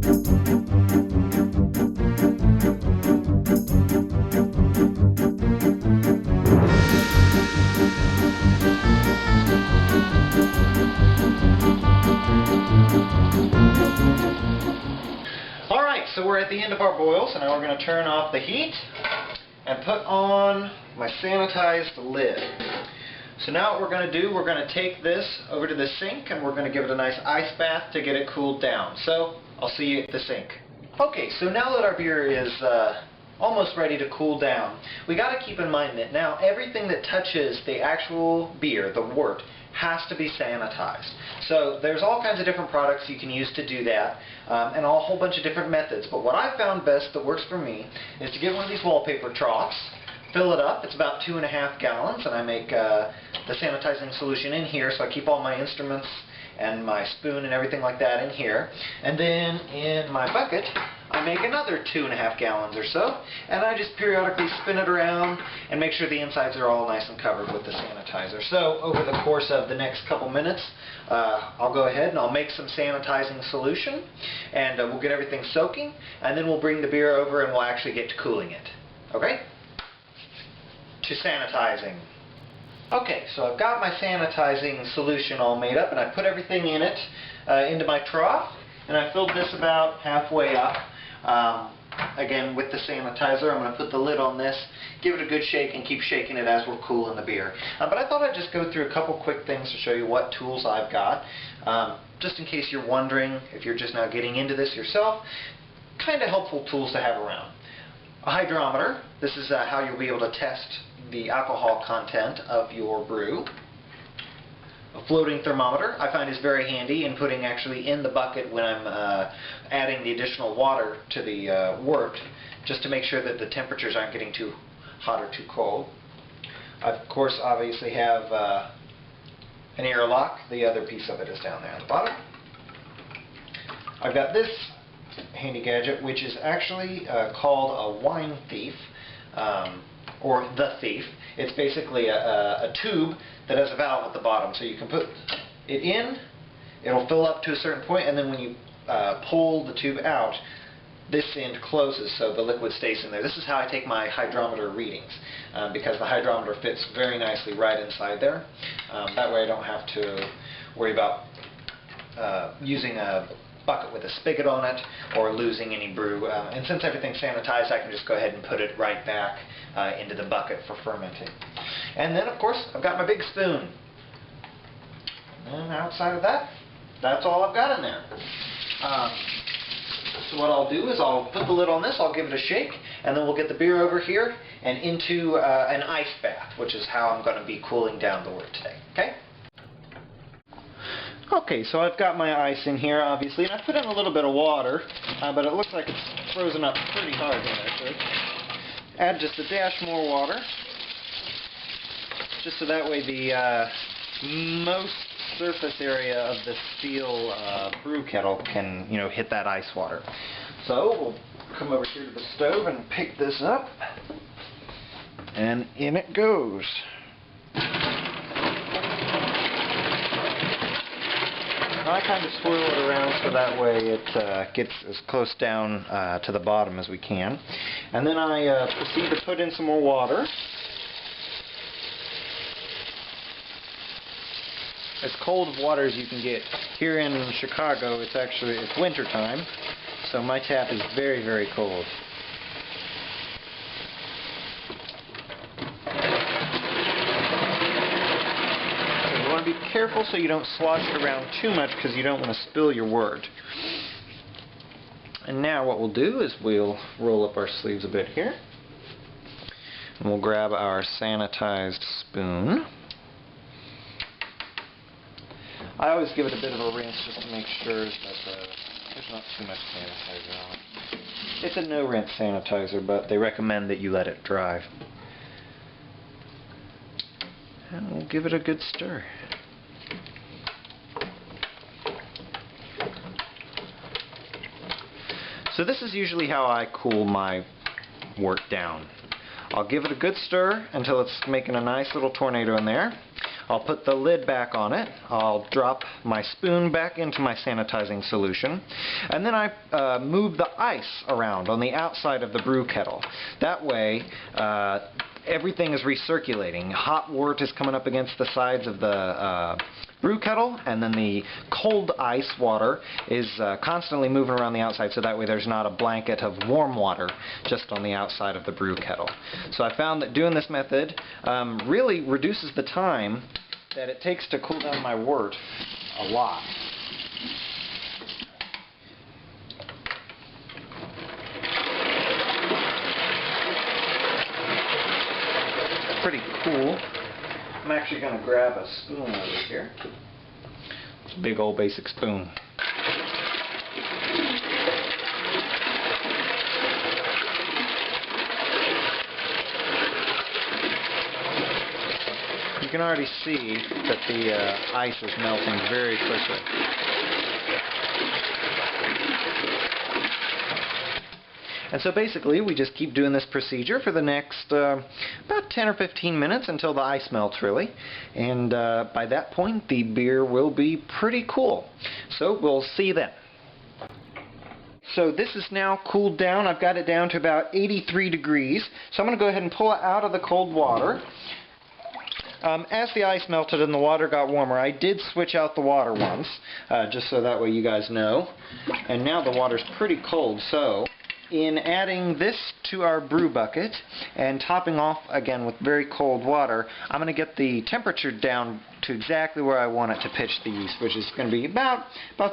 Alright, so we're at the end of our boil, so now we're going to turn off the heat and put on my sanitized lid. So now what we're going to do, we're going to take this over to the sink and we're going to give it a nice ice bath to get it cooled down. So I'll see you at the sink. Okay, so now that our beer is almost ready to cool down, we got to keep in mind that now everything that touches the actual beer, the wort, has to be sanitized. So there's all kinds of different products you can use to do that, and a whole bunch of different methods. But what I've found best that works for me is to get one of these wallpaper troughs, fill it up. It's about 2.5 gallons, and I make the sanitizing solution in here, so I keep all my instruments and my spoon and everything like that in here. And then in my bucket, I make another 2.5 gallons or so, and I just periodically spin it around and make sure the insides are all nice and covered with the sanitizer. So over the course of the next couple minutes, I'll go ahead and I'll make some sanitizing solution, and we'll get everything soaking, and then we'll bring the beer over and we'll actually get to cooling it. Okay? To sanitizing. Okay, so I've got my sanitizing solution all made up, and I put everything in it into my trough, and I filled this about halfway up. Again, with the sanitizer, I'm going to put the lid on this, give it a good shake, and keep shaking it as we're cooling the beer. But I thought I'd just go through a couple quick things to show you what tools I've got, just in case you're wondering if you're just now getting into this yourself. Kind of helpful tools to have around. A hydrometer. This is how you'll be able to test the alcohol content of your brew. A floating thermometer I find is very handy in putting actually in the bucket when I'm adding the additional water to the wort, just to make sure that the temperatures aren't getting too hot or too cold. I, of course, obviously have an airlock. The other piece of it is down there on the bottom. I've got this handy gadget, which is actually called a wine thief, or the thief. It's basically a tube that has a valve at the bottom, so you can put it in, it'll fill up to a certain point, and then when you pull the tube out, this end closes so the liquid stays in there. This is how I take my hydrometer readings, because the hydrometer fits very nicely right inside there. That way I don't have to worry about using a bucket with a spigot on it or losing any brew. And since everything's sanitized, I can just go ahead and put it right back into the bucket for fermenting. And then, of course, I've got my big spoon. And outside of that, that's all I've got in there. So what I'll do is I'll put the lid on this, I'll give it a shake, and then we'll get the beer over here and into an ice bath, which is how I'm going to be cooling down the wort today. Okay? Okay, so I've got my ice in here, obviously, and I put in a little bit of water, but it looks like it's frozen up pretty hard here. So add just a dash more water, just so that way the most surface area of the steel brew kettle can, hit that ice water. So we'll come over here to the stove and pick this up, and in it goes. I kind of swirl it around so that way it gets as close down to the bottom as we can. And then I proceed to put in some more water. As cold of water as you can get. Here in Chicago, it's winter time, so my tap is very, very cold. Be careful so you don't slosh it around too much, because you don't want to spill your wort. And now what we'll do is we'll roll up our sleeves a bit here, and we'll grab our sanitized spoon. I always give it a bit of a rinse just to make sure that there's not too much sanitizer on it. It's a no-rinse sanitizer, but they recommend that you let it dry. And we'll give it a good stir. So this is usually how I cool my wort down. I'll give it a good stir until it's making a nice little tornado in there. I'll put the lid back on it. I'll drop my spoon back into my sanitizing solution. And then I move the ice around on the outside of the brew kettle. That way, everything is recirculating. Hot wort is coming up against the sides of the brew kettle, and then the cold ice water is constantly moving around the outside, so that way there's not a blanket of warm water just on the outside of the brew kettle. So I found that doing this method really reduces the time that it takes to cool down my wort a lot. Pretty cool. I'm actually going to grab a spoon over here. It's a big old basic spoon. You can already see that the ice is melting very quickly. And so basically we just keep doing this procedure for the next about 10 or 15 minutes until the ice melts really. And by that point the beer will be pretty cool. So we'll see then. So this is now cooled down. I've got it down to about 83 degrees. So I'm going to go ahead and pull it out of the cold water. As the ice melted and the water got warmer, I did switch out the water once, just so that way you guys know. And now the water's pretty cold, so in adding this to our brew bucket and topping off again with very cold water, I'm going to get the temperature down to exactly where I want it to pitch the yeast, which is going to be about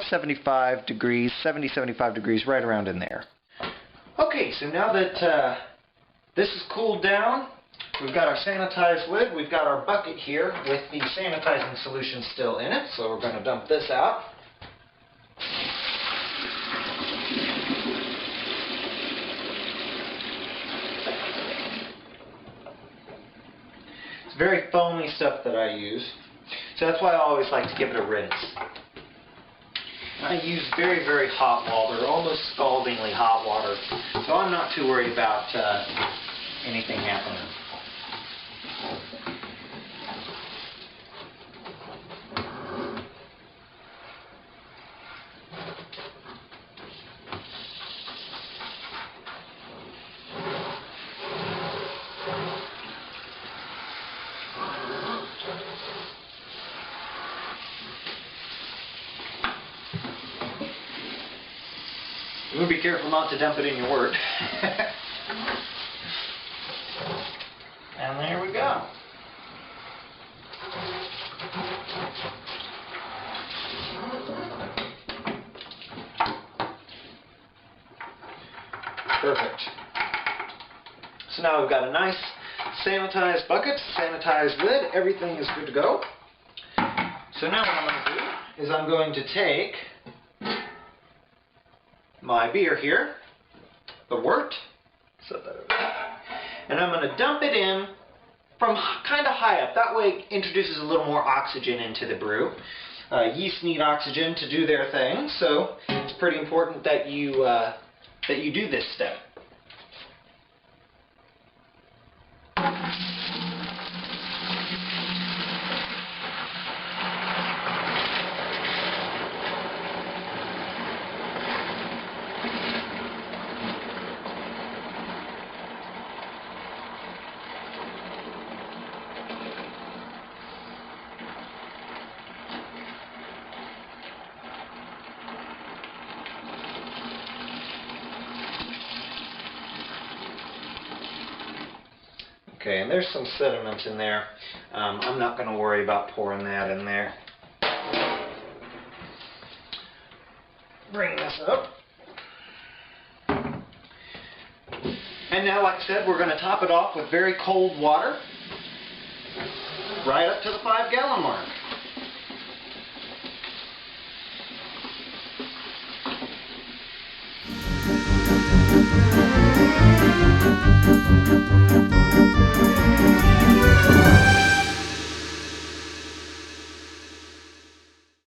75 degrees, 70-75 degrees, right around in there. Okay, so now that this is cooled down, we've got our sanitized lid, we've got our bucket here with the sanitizing solution still in it, so we're going to dump this out. It's very foamy stuff that I use, so that's why I always like to give it a rinse. I use very, very hot water, almost scaldingly hot water, so I'm not too worried about anything happening. You want to be careful not to dump it in your wort. And there we go. Perfect. So now we've got a nice sanitized bucket, sanitized lid, everything is good to go. So now what I'm going to do is I'm going to take my beer here, the wort, set that over there, and I'm going to dump it in from kind of high up. That way it introduces a little more oxygen into the brew. Yeast need oxygen to do their thing, so it's pretty important that you do this step. Okay, and there's some sediment in there. I'm not going to worry about pouring that in there. Bring this up. And now, like I said, we're going to top it off with very cold water, right up to the 5-gallon mark.